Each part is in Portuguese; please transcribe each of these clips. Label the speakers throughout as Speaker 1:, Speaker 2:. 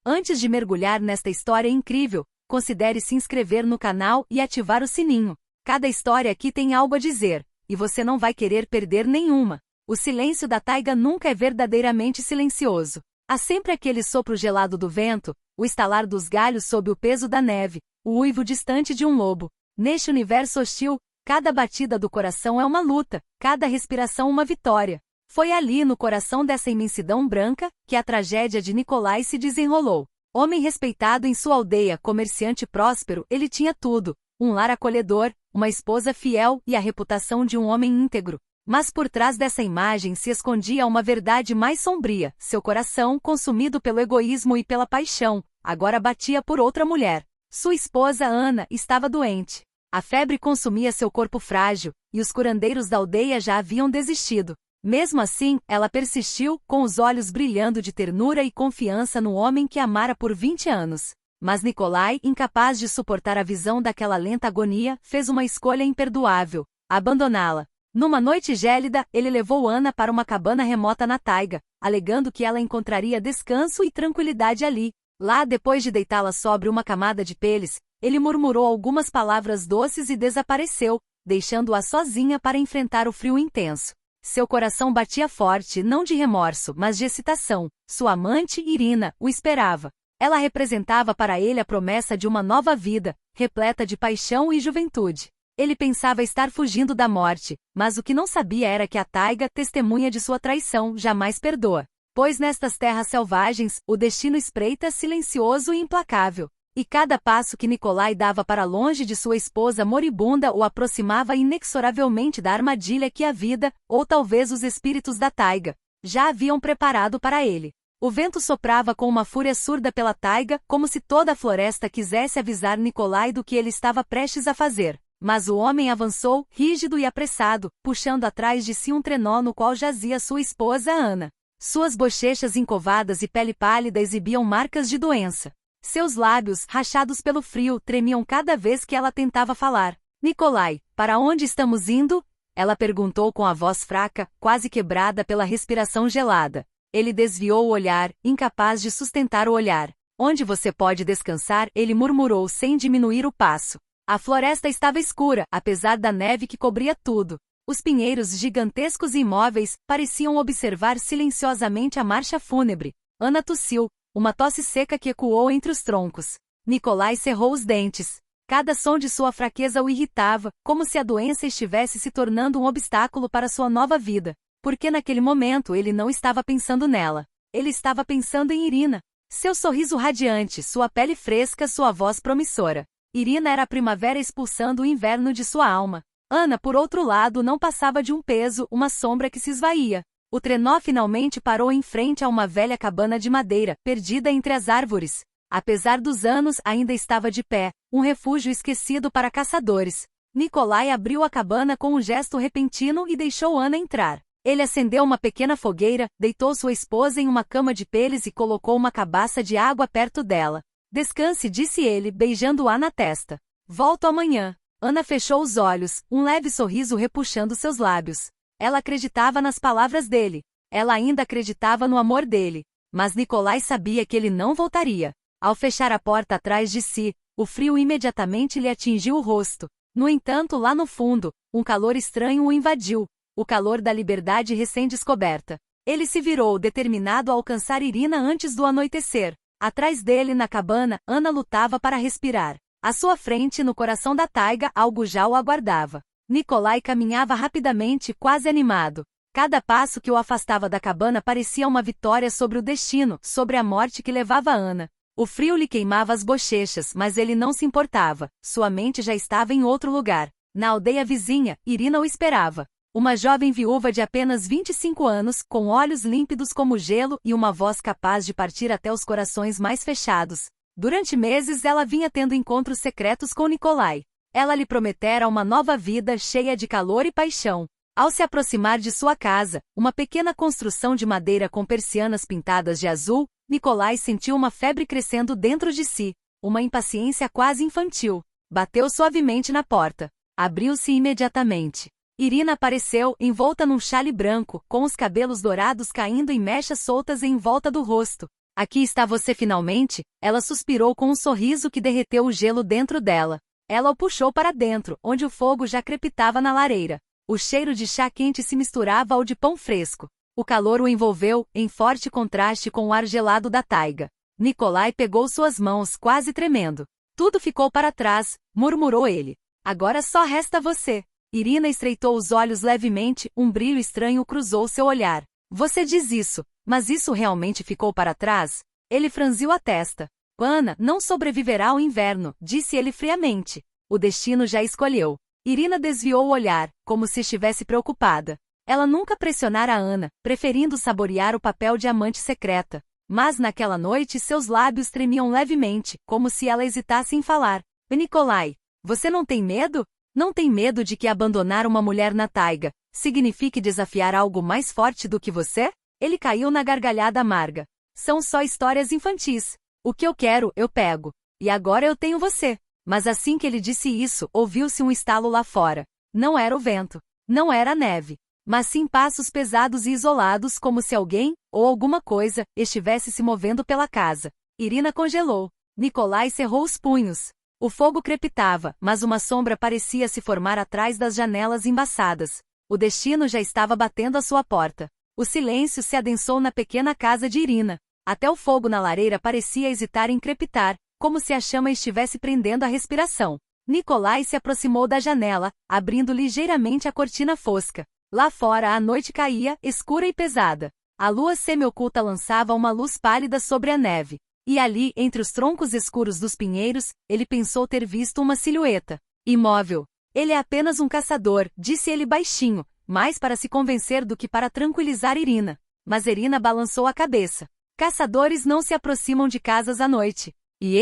Speaker 1: Antes de mergulhar nesta história incrível, considere se inscrever no canal e ativar o sininho. Cada história aqui tem algo a dizer, e você não vai querer perder nenhuma. O silêncio da taiga nunca é verdadeiramente silencioso. Há sempre aquele sopro gelado do vento, o estalar dos galhos sob o peso da neve, o uivo distante de um lobo. Neste universo hostil, cada batida do coração é uma luta, cada respiração uma vitória. Foi ali no coração dessa imensidão branca, que a tragédia de Nikolai se desenrolou. Homem respeitado em sua aldeia, comerciante próspero, ele tinha tudo: um lar acolhedor, uma esposa fiel e a reputação de um homem íntegro. Mas por trás dessa imagem se escondia uma verdade mais sombria: seu coração, consumido pelo egoísmo e pela paixão, agora batia por outra mulher. Sua esposa Ana estava doente. A febre consumia seu corpo frágil, e os curandeiros da aldeia já haviam desistido. Mesmo assim, ela persistiu, com os olhos brilhando de ternura e confiança no homem que amara por 20 anos. Mas Nikolai, incapaz de suportar a visão daquela lenta agonia, fez uma escolha imperdoável: abandoná-la. Numa noite gélida, ele levou Ana para uma cabana remota na taiga, alegando que ela encontraria descanso e tranquilidade ali. Lá, depois de deitá-la sobre uma camada de peles, ele murmurou algumas palavras doces e desapareceu, deixando-a sozinha para enfrentar o frio intenso. Seu coração batia forte, não de remorso, mas de excitação. Sua amante, Irina, o esperava. Ela representava para ele a promessa de uma nova vida, repleta de paixão e juventude. Ele pensava estar fugindo da morte, mas o que não sabia era que a taiga, testemunha de sua traição, jamais perdoa. Pois nestas terras selvagens, o destino espreita silencioso e implacável. E cada passo que Nikolai dava para longe de sua esposa moribunda o aproximava inexoravelmente da armadilha que a vida, ou talvez os espíritos da taiga, já haviam preparado para ele. O vento soprava com uma fúria surda pela taiga, como se toda a floresta quisesse avisar Nikolai do que ele estava prestes a fazer. Mas o homem avançou, rígido e apressado, puxando atrás de si um trenó no qual jazia sua esposa Ana. Suas bochechas encovadas e pele pálida exibiam marcas de doença. Seus lábios, rachados pelo frio, tremiam cada vez que ela tentava falar. Nikolai, para onde estamos indo? Ela perguntou com a voz fraca, quase quebrada pela respiração gelada. Ele desviou o olhar, incapaz de sustentar o olhar. Onde você pode descansar? Ele murmurou sem diminuir o passo. A floresta estava escura, apesar da neve que cobria tudo. Os pinheiros gigantescos e imóveis pareciam observar silenciosamente a marcha fúnebre. Ana tossiu, uma tosse seca que ecoou entre os troncos. Nikolai cerrou os dentes. Cada som de sua fraqueza o irritava, como se a doença estivesse se tornando um obstáculo para sua nova vida. Porque naquele momento ele não estava pensando nela. Ele estava pensando em Irina. Seu sorriso radiante, sua pele fresca, sua voz promissora. Irina era a primavera expulsando o inverno de sua alma. Ana, por outro lado, não passava de um peso, uma sombra que se esvaía. O trenó finalmente parou em frente a uma velha cabana de madeira, perdida entre as árvores. Apesar dos anos, ainda estava de pé, um refúgio esquecido para caçadores. Nikolai abriu a cabana com um gesto repentino e deixou Ana entrar. Ele acendeu uma pequena fogueira, deitou sua esposa em uma cama de peles e colocou uma cabaça de água perto dela. Descanse, disse ele, beijando-a na testa. Volto amanhã. Ana fechou os olhos, um leve sorriso repuxando seus lábios. Ela acreditava nas palavras dele. Ela ainda acreditava no amor dele. Mas Nikolai sabia que ele não voltaria. Ao fechar a porta atrás de si, o frio imediatamente lhe atingiu o rosto. No entanto, lá no fundo, um calor estranho o invadiu. O calor da liberdade recém-descoberta. Ele se virou, determinado a alcançar Irina antes do anoitecer. Atrás dele, na cabana, Ana lutava para respirar. À sua frente, no coração da taiga, algo já o aguardava. Nikolai caminhava rapidamente, quase animado. Cada passo que o afastava da cabana parecia uma vitória sobre o destino, sobre a morte que levava Ana. O frio lhe queimava as bochechas, mas ele não se importava. Sua mente já estava em outro lugar. Na aldeia vizinha, Irina o esperava. Uma jovem viúva de apenas 25 anos, com olhos límpidos como gelo e uma voz capaz de partir até os corações mais fechados. Durante meses ela vinha tendo encontros secretos com Nikolai. Ela lhe prometera uma nova vida cheia de calor e paixão. Ao se aproximar de sua casa, uma pequena construção de madeira com persianas pintadas de azul, Nikolai sentiu uma febre crescendo dentro de si, uma impaciência quase infantil. Bateu suavemente na porta. Abriu-se imediatamente. Irina apareceu, envolta num xale branco, com os cabelos dourados caindo em mechas soltas em volta do rosto. Aqui está você finalmente, ela suspirou com um sorriso que derreteu o gelo dentro dela. Ela o puxou para dentro, onde o fogo já crepitava na lareira. O cheiro de chá quente se misturava ao de pão fresco. O calor o envolveu, em forte contraste com o ar gelado da taiga. Nikolai pegou suas mãos, quase tremendo. Tudo ficou para trás, murmurou ele. Agora só resta você. Irina estreitou os olhos levemente, um brilho estranho cruzou seu olhar. Você diz isso, mas isso realmente ficou para trás? Ele franziu a testa. Ana não sobreviverá ao inverno, disse ele friamente. O destino já escolheu. Irina desviou o olhar, como se estivesse preocupada. Ela nunca pressionara Ana, preferindo saborear o papel de amante secreta. Mas naquela noite seus lábios tremiam levemente, como se ela hesitasse em falar. Nikolai, você não tem medo? Não tem medo de que abandonar uma mulher na taiga signifique desafiar algo mais forte do que você? Ele caiu na gargalhada amarga. São só histórias infantis. O que eu quero, eu pego. E agora eu tenho você. Mas assim que ele disse isso, ouviu-se um estalo lá fora. Não era o vento. Não era a neve. Mas sim passos pesados e isolados, como se alguém, ou alguma coisa, estivesse se movendo pela casa. Irina congelou. Nikolai cerrou os punhos. O fogo crepitava, mas uma sombra parecia se formar atrás das janelas embaçadas. O destino já estava batendo à sua porta. O silêncio se adensou na pequena casa de Irina. Até o fogo na lareira parecia hesitar em crepitar, como se a chama estivesse prendendo a respiração. Nikolai se aproximou da janela, abrindo ligeiramente a cortina fosca. Lá fora a noite caía, escura e pesada. A lua semi-oculta lançava uma luz pálida sobre a neve. E ali, entre os troncos escuros dos pinheiros, ele pensou ter visto uma silhueta. Imóvel. Ele é apenas um caçador, disse ele baixinho, mais para se convencer do que para tranquilizar Irina. Mas Irina balançou a cabeça. Caçadores não se aproximam de casas à noite. E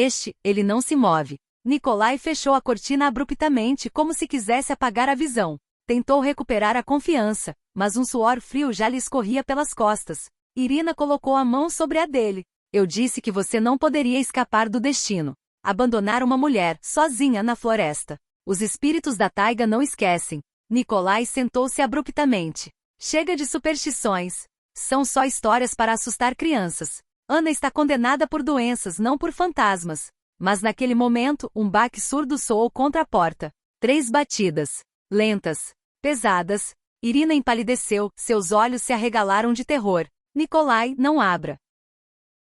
Speaker 1: ele não se move. Nikolai fechou a cortina abruptamente, como se quisesse apagar a visão. Tentou recuperar a confiança, mas um suor frio já lhe escorria pelas costas. Irina colocou a mão sobre a dele. Eu disse que você não poderia escapar do destino. Abandonar uma mulher, sozinha na floresta. Os espíritos da taiga não esquecem. Nikolai sentou-se abruptamente. Chega de superstições. São só histórias para assustar crianças. Ana está condenada por doenças, não por fantasmas. Mas naquele momento, um baque surdo soou contra a porta. 3 batidas. Lentas. Pesadas. Irina empalideceu, seus olhos se arregalaram de terror. Nikolai, não abra.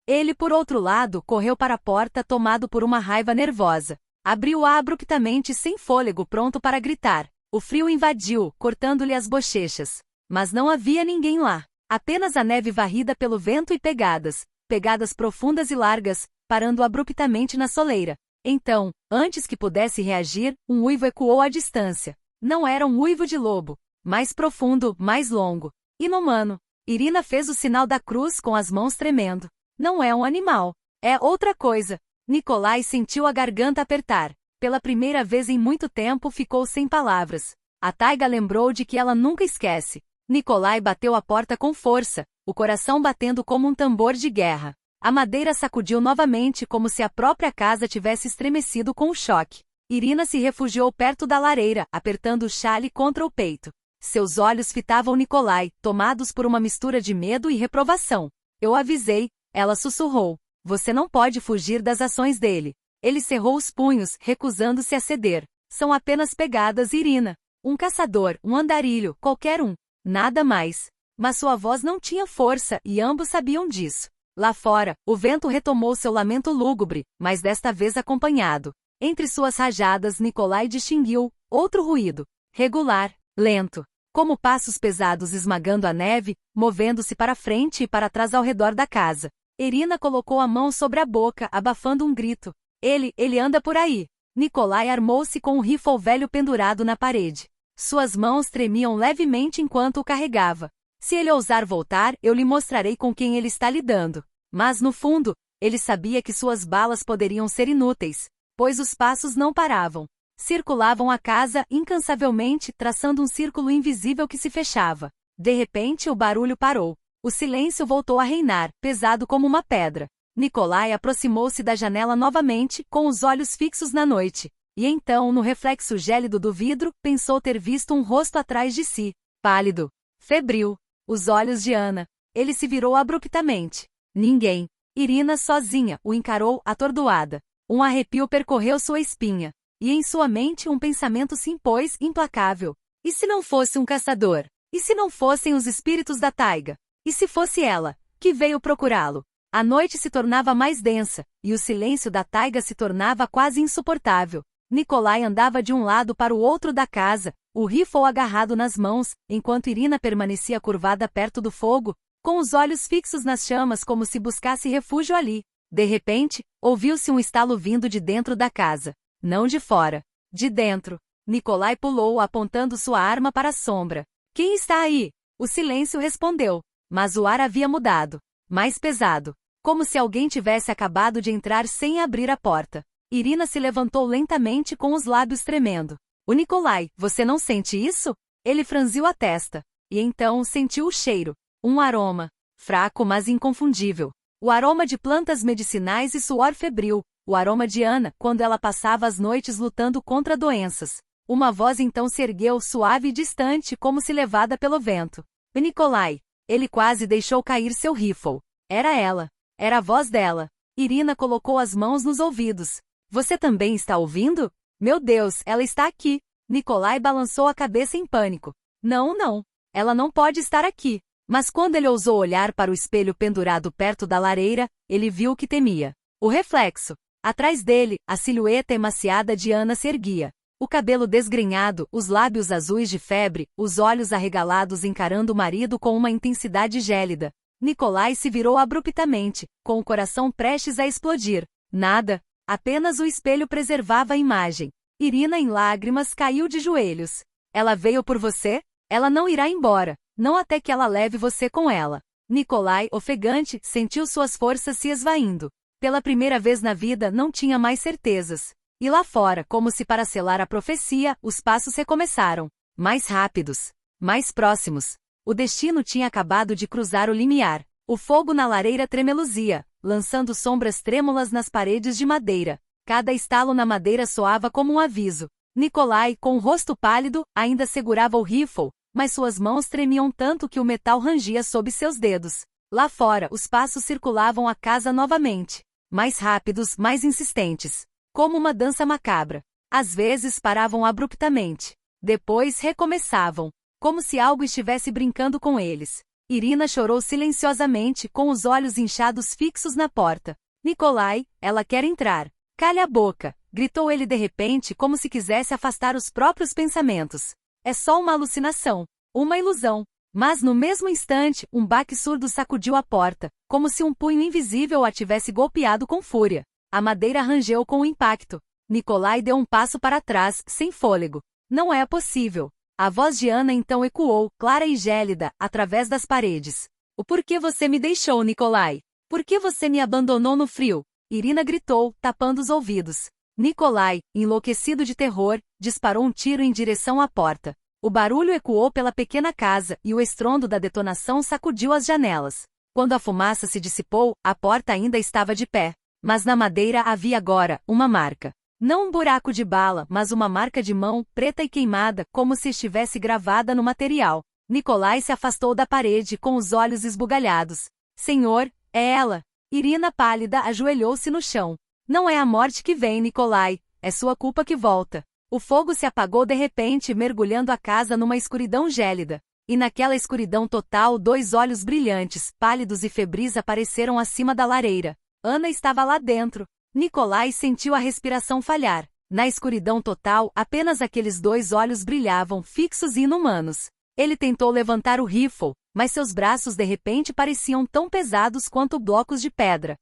Speaker 1: Ele, por outro lado, correu para a porta tomado por uma raiva nervosa. Abriu-a abruptamente sem fôlego, pronto para gritar. O frio invadiu, cortando-lhe as bochechas. Mas não havia ninguém lá. Apenas a neve varrida pelo vento e pegadas profundas e largas, parando abruptamente na soleira. Então, antes que pudesse reagir, um uivo ecoou à distância. Não era um uivo de lobo. Mais profundo, mais longo. Inumano. Irina fez o sinal da cruz com as mãos tremendo. Não é um animal. É outra coisa. Nikolai sentiu a garganta apertar. Pela primeira vez em muito tempo ficou sem palavras. A taiga lembrou de que ela nunca esquece. Nikolai bateu a porta com força, o coração batendo como um tambor de guerra. A madeira sacudiu novamente como se a própria casa tivesse estremecido com o choque. Irina se refugiou perto da lareira, apertando o xale contra o peito. Seus olhos fitavam Nikolai, tomados por uma mistura de medo e reprovação. Eu avisei. Ela sussurrou. Você não pode fugir das ações dele. Ele cerrou os punhos, recusando-se a ceder. São apenas pegadas, Irina. Um caçador, um andarilho, qualquer um. Nada mais. Mas sua voz não tinha força, e ambos sabiam disso. Lá fora, o vento retomou seu lamento lúgubre, mas desta vez acompanhado. Entre suas rajadas, Nikolai distinguiu outro ruído. Regular, lento. Como passos pesados esmagando a neve, movendo-se para frente e para trás ao redor da casa. Irina colocou a mão sobre a boca, abafando um grito. Ele anda por aí. Nikolai armou-se com um rifle velho pendurado na parede. Suas mãos tremiam levemente enquanto o carregava. Se ele ousar voltar, eu lhe mostrarei com quem ele está lidando. Mas no fundo, ele sabia que suas balas poderiam ser inúteis, pois os passos não paravam. Circulavam a casa incansavelmente, traçando um círculo invisível que se fechava. De repente o barulho parou. O silêncio voltou a reinar, pesado como uma pedra. Nikolai aproximou-se da janela novamente, com os olhos fixos na noite. E então, no reflexo gélido do vidro, pensou ter visto um rosto atrás de si. Pálido. Febril. Os olhos de Ana. Ele se virou abruptamente. Ninguém. Irina sozinha o encarou, atordoada. Um arrepio percorreu sua espinha. E em sua mente um pensamento se impôs, implacável. E se não fosse um caçador? E se não fossem os espíritos da taiga? E se fosse ela, que veio procurá-lo? A noite se tornava mais densa, e o silêncio da taiga se tornava quase insuportável. Nikolai andava de um lado para o outro da casa, o rifle agarrado nas mãos, enquanto Irina permanecia curvada perto do fogo, com os olhos fixos nas chamas como se buscasse refúgio ali. De repente, ouviu-se um estalo vindo de dentro da casa. Não de fora. De dentro. Nikolai pulou, apontando sua arma para a sombra. Quem está aí? O silêncio respondeu. Mas o ar havia mudado. Mais pesado. Como se alguém tivesse acabado de entrar sem abrir a porta. Irina se levantou lentamente com os lábios tremendo. O Nikolai, você não sente isso? Ele franziu a testa. E então sentiu o cheiro. Um aroma. Fraco, mas inconfundível. O aroma de plantas medicinais e suor febril. O aroma de Ana, quando ela passava as noites lutando contra doenças. Uma voz então se ergueu, suave e distante, como se levada pelo vento. Nikolai. Ele quase deixou cair seu rifle. Era ela. Era a voz dela. Irina colocou as mãos nos ouvidos. Você também está ouvindo? Meu Deus, ela está aqui. Nikolai balançou a cabeça em pânico. Não, não. Ela não pode estar aqui. Mas quando ele ousou olhar para o espelho pendurado perto da lareira, ele viu o que temia. O reflexo. Atrás dele, a silhueta emaciada de Ana se erguia. O cabelo desgrenhado, os lábios azuis de febre, os olhos arregalados encarando o marido com uma intensidade gélida. Nikolai se virou abruptamente, com o coração prestes a explodir. Nada. Apenas o espelho preservava a imagem. Irina, em lágrimas, caiu de joelhos. Ela veio por você? Ela não irá embora. Não até que ela leve você com ela. Nikolai, ofegante, sentiu suas forças se esvaindo. Pela primeira vez na vida não tinha mais certezas. E lá fora, como se para selar a profecia, os passos recomeçaram. Mais rápidos. Mais próximos. O destino tinha acabado de cruzar o limiar. O fogo na lareira tremeluzia, lançando sombras trêmulas nas paredes de madeira. Cada estalo na madeira soava como um aviso. Nikolai, com o rosto pálido, ainda segurava o rifle, mas suas mãos tremiam tanto que o metal rangia sob seus dedos. Lá fora, os passos circulavam a casa novamente. Mais rápidos, mais insistentes. Como uma dança macabra. Às vezes paravam abruptamente. Depois recomeçavam. Como se algo estivesse brincando com eles. Irina chorou silenciosamente, com os olhos inchados fixos na porta. Nikolai, ela quer entrar. Cale a boca, gritou ele de repente, como se quisesse afastar os próprios pensamentos. É só uma alucinação. Uma ilusão. Mas no mesmo instante, um baque surdo sacudiu a porta, como se um punho invisível a tivesse golpeado com fúria. A madeira rangeu com o impacto. Nikolai deu um passo para trás, sem fôlego. Não é possível. A voz de Ana então ecoou, clara e gélida, através das paredes. O porquê você me deixou, Nikolai? Por que você me abandonou no frio? Irina gritou, tapando os ouvidos. Nikolai, enlouquecido de terror, disparou um tiro em direção à porta. O barulho ecoou pela pequena casa e o estrondo da detonação sacudiu as janelas. Quando a fumaça se dissipou, a porta ainda estava de pé. Mas na madeira havia agora uma marca. Não um buraco de bala, mas uma marca de mão, preta e queimada, como se estivesse gravada no material. Nikolai se afastou da parede com os olhos esbugalhados. Senhor, é ela! Irina, pálida, ajoelhou-se no chão. Não é a morte que vem, Nikolai, é sua culpa que volta. O fogo se apagou de repente, mergulhando a casa numa escuridão gélida. E naquela escuridão total, dois olhos brilhantes, pálidos e febris apareceram acima da lareira. Ana estava lá dentro. Nikolai sentiu a respiração falhar. Na escuridão total, apenas aqueles dois olhos brilhavam, fixos e inumanos. Ele tentou levantar o rifle, mas seus braços de repente pareciam tão pesados quanto blocos de pedra.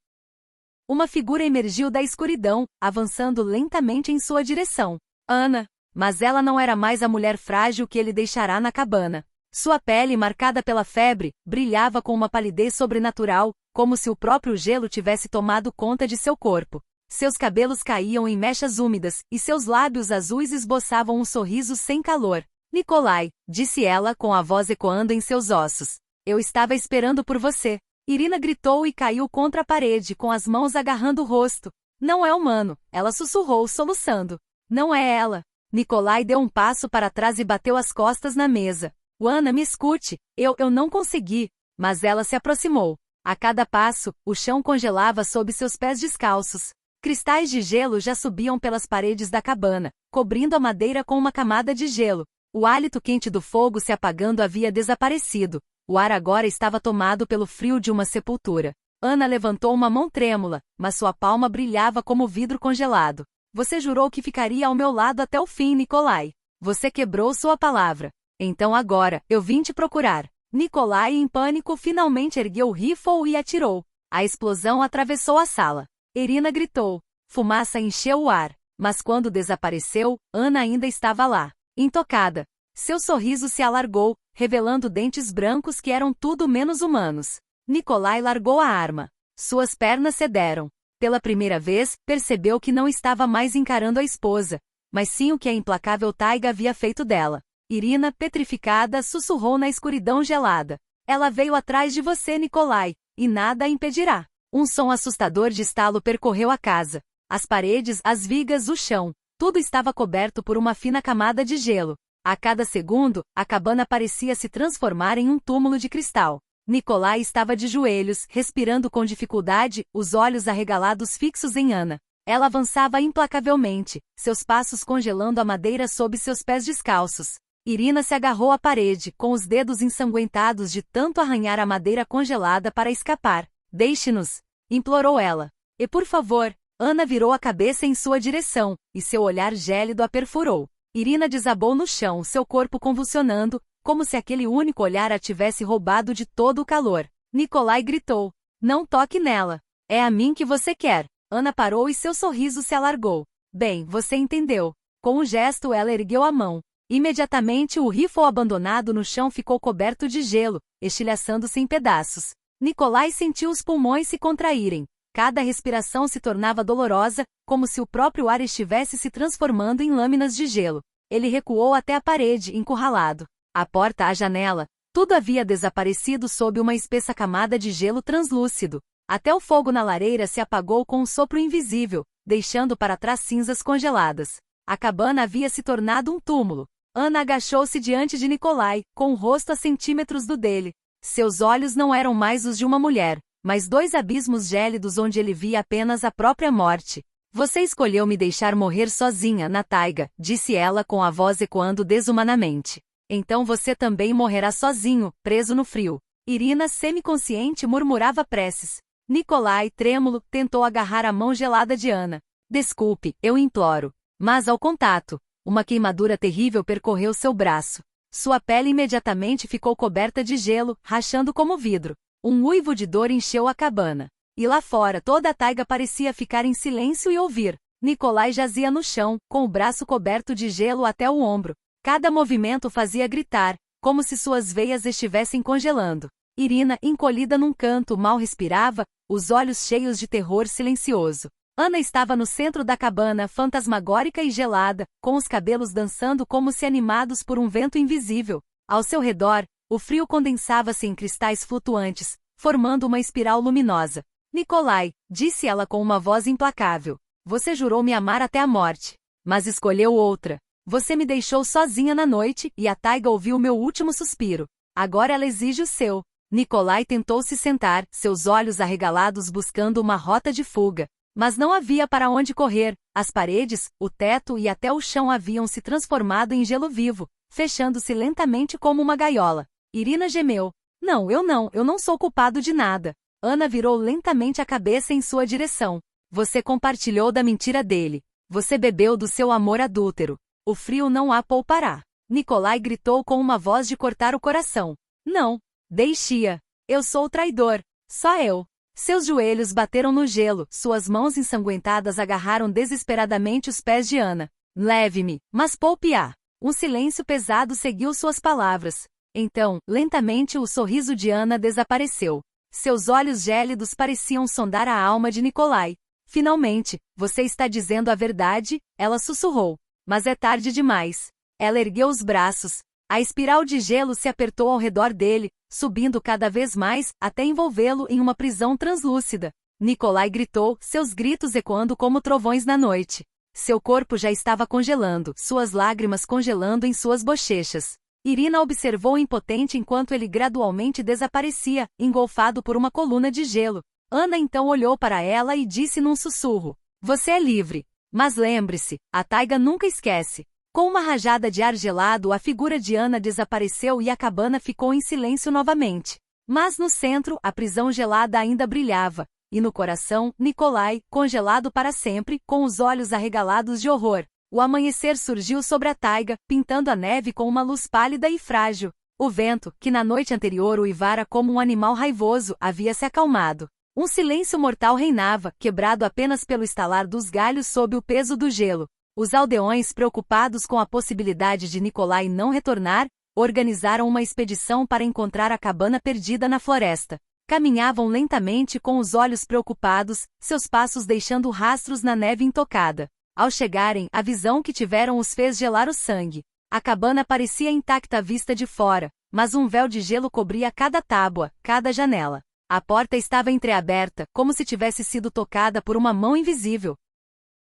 Speaker 1: Uma figura emergiu da escuridão, avançando lentamente em sua direção. Ana. Mas ela não era mais a mulher frágil que ele deixará na cabana. Sua pele, marcada pela febre, brilhava com uma palidez sobrenatural, como se o próprio gelo tivesse tomado conta de seu corpo. Seus cabelos caíam em mechas úmidas, e seus lábios azuis esboçavam um sorriso sem calor. Nikolai, disse ela com a voz ecoando em seus ossos. Eu estava esperando por você. Irina gritou e caiu contra a parede com as mãos agarrando o rosto. Não é humano, ela sussurrou soluçando. Não é ela. Nikolai deu um passo para trás e bateu as costas na mesa. Ana, me escute, eu não consegui. Mas ela se aproximou. A cada passo, o chão congelava sob seus pés descalços. Cristais de gelo já subiam pelas paredes da cabana, cobrindo a madeira com uma camada de gelo. O hálito quente do fogo se apagando havia desaparecido. O ar agora estava tomado pelo frio de uma sepultura. Ana levantou uma mão trêmula, mas sua palma brilhava como vidro congelado. Você jurou que ficaria ao meu lado até o fim, Nikolai. Você quebrou sua palavra. Então agora, eu vim te procurar. Nikolai, em pânico, finalmente ergueu o rifle e atirou. A explosão atravessou a sala. Irina gritou. Fumaça encheu o ar. Mas quando desapareceu, Ana ainda estava lá, intocada. Seu sorriso se alargou, revelando dentes brancos que eram tudo menos humanos. Nikolai largou a arma. Suas pernas cederam. Pela primeira vez, percebeu que não estava mais encarando a esposa, mas sim o que a implacável taiga havia feito dela. Irina, petrificada, sussurrou na escuridão gelada. Ela veio atrás de você, Nikolai, e nada a impedirá. Um som assustador de estalo percorreu a casa. As paredes, as vigas, o chão. Tudo estava coberto por uma fina camada de gelo. A cada segundo, a cabana parecia se transformar em um túmulo de cristal. Nikolai estava de joelhos, respirando com dificuldade, os olhos arregalados fixos em Ana. Ela avançava implacavelmente, seus passos congelando a madeira sob seus pés descalços. Irina se agarrou à parede, com os dedos ensanguentados de tanto arranhar a madeira congelada para escapar. Deixe-nos, implorou ela. E por favor, Ana virou a cabeça em sua direção, e seu olhar gélido a perfurou. Irina desabou no chão, seu corpo convulsionando, como se aquele único olhar a tivesse roubado de todo o calor. Nikolai gritou. Não toque nela. É a mim que você quer. Ana parou e seu sorriso se alargou. Bem, você entendeu. Com um gesto ela ergueu a mão. Imediatamente o rifle abandonado no chão ficou coberto de gelo, estilhaçando-se em pedaços. Nikolai sentiu os pulmões se contraírem. Cada respiração se tornava dolorosa, como se o próprio ar estivesse se transformando em lâminas de gelo. Ele recuou até a parede, encurralado. A porta, a janela, tudo havia desaparecido sob uma espessa camada de gelo translúcido. Até o fogo na lareira se apagou com um sopro invisível, deixando para trás cinzas congeladas. A cabana havia se tornado um túmulo. Ana agachou-se diante de Nikolai, com o rosto a centímetros do dele. Seus olhos não eram mais os de uma mulher, mas dois abismos gélidos onde ele via apenas a própria morte. Você escolheu me deixar morrer sozinha na taiga, disse ela com a voz ecoando desumanamente. Então você também morrerá sozinho, preso no frio. Irina, semiconsciente, murmurava preces. Nikolai, trêmulo, tentou agarrar a mão gelada de Ana. Desculpe, eu imploro. Mas ao contato, uma queimadura terrível percorreu seu braço. Sua pele imediatamente ficou coberta de gelo, rachando como vidro. Um uivo de dor encheu a cabana. E lá fora toda a taiga parecia ficar em silêncio e ouvir. Nikolai jazia no chão, com o braço coberto de gelo até o ombro. Cada movimento fazia gritar, como se suas veias estivessem congelando. Irina, encolhida num canto, mal respirava, os olhos cheios de terror silencioso. Ana estava no centro da cabana, fantasmagórica e gelada, com os cabelos dançando como se animados por um vento invisível. Ao seu redor, o frio condensava-se em cristais flutuantes, formando uma espiral luminosa. Nikolai, disse ela com uma voz implacável. Você jurou me amar até a morte. Mas escolheu outra. Você me deixou sozinha na noite, e a taiga ouviu meu último suspiro. Agora ela exige o seu. Nikolai tentou se sentar, seus olhos arregalados buscando uma rota de fuga. Mas não havia para onde correr. As paredes, o teto e até o chão haviam se transformado em gelo vivo, fechando-se lentamente como uma gaiola. Irina gemeu. Não, eu não sou culpado de nada. Ana virou lentamente a cabeça em sua direção. Você compartilhou da mentira dele. Você bebeu do seu amor adúltero. O frio não a poupará. Nikolai gritou com uma voz de cortar o coração. Não. Deixe-a. Eu sou o traidor. Só eu. Seus joelhos bateram no gelo, suas mãos ensanguentadas agarraram desesperadamente os pés de Ana. Leve-me, mas poupe-a. Um silêncio pesado seguiu suas palavras. Então, lentamente o sorriso de Ana desapareceu. Seus olhos gélidos pareciam sondar a alma de Nikolai. Finalmente, você está dizendo a verdade, ela sussurrou. Mas é tarde demais. Ela ergueu os braços. A espiral de gelo se apertou ao redor dele, subindo cada vez mais, até envolvê-lo em uma prisão translúcida. Nikolai gritou, seus gritos ecoando como trovões na noite. Seu corpo já estava congelando, suas lágrimas congelando em suas bochechas. Irina observou impotente enquanto ele gradualmente desaparecia, engolfado por uma coluna de gelo. Ana então olhou para ela e disse num sussurro: "Você é livre. Mas lembre-se, a taiga nunca esquece." Com uma rajada de ar gelado, a figura de Ana desapareceu e a cabana ficou em silêncio novamente. Mas no centro, a prisão gelada ainda brilhava, e no coração, Nikolai, congelado para sempre, com os olhos arregalados de horror. O amanhecer surgiu sobre a taiga, pintando a neve com uma luz pálida e frágil. O vento, que na noite anterior uivara como um animal raivoso, havia se acalmado. Um silêncio mortal reinava, quebrado apenas pelo estalar dos galhos sob o peso do gelo. Os aldeões, preocupados com a possibilidade de Nikolai não retornar, organizaram uma expedição para encontrar a cabana perdida na floresta. Caminhavam lentamente com os olhos preocupados, seus passos deixando rastros na neve intocada. Ao chegarem, a visão que tiveram os fez gelar o sangue. A cabana parecia intacta à vista de fora, mas um véu de gelo cobria cada tábua, cada janela. A porta estava entreaberta, como se tivesse sido tocada por uma mão invisível.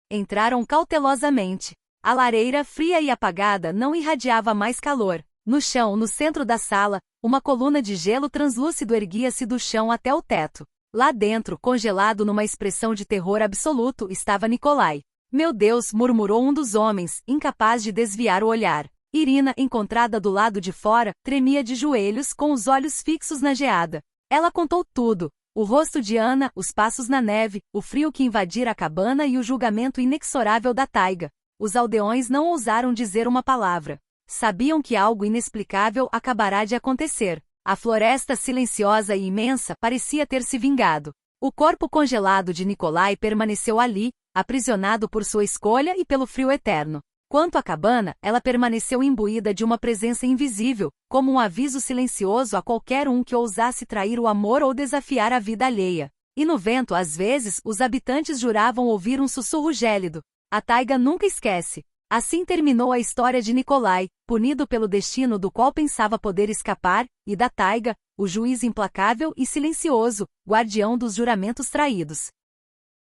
Speaker 1: Entraram cautelosamente. A lareira, fria e apagada, não irradiava mais calor. No chão, no centro da sala, uma coluna de gelo translúcido erguia-se do chão até o teto. Lá dentro, congelado numa expressão de terror absoluto, estava Nikolai. "Meu Deus", murmurou um dos homens, incapaz de desviar o olhar. Irina, encontrada do lado de fora, tremia de joelhos com os olhos fixos na geada. Ela contou tudo: o rosto de Ana, os passos na neve, o frio que invadira a cabana e o julgamento inexorável da taiga. Os aldeões não ousaram dizer uma palavra. Sabiam que algo inexplicável acabará de acontecer. A floresta silenciosa e imensa parecia ter se vingado. O corpo congelado de Nikolai permaneceu ali, aprisionado por sua escolha e pelo frio eterno. Quanto à cabana, ela permaneceu imbuída de uma presença invisível, como um aviso silencioso a qualquer um que ousasse trair o amor ou desafiar a vida alheia. E no vento, às vezes, os habitantes juravam ouvir um sussurro gélido: "A taiga nunca esquece." Assim terminou a história de Nikolai, punido pelo destino do qual pensava poder escapar, e da taiga, o juiz implacável e silencioso, guardião dos juramentos traídos.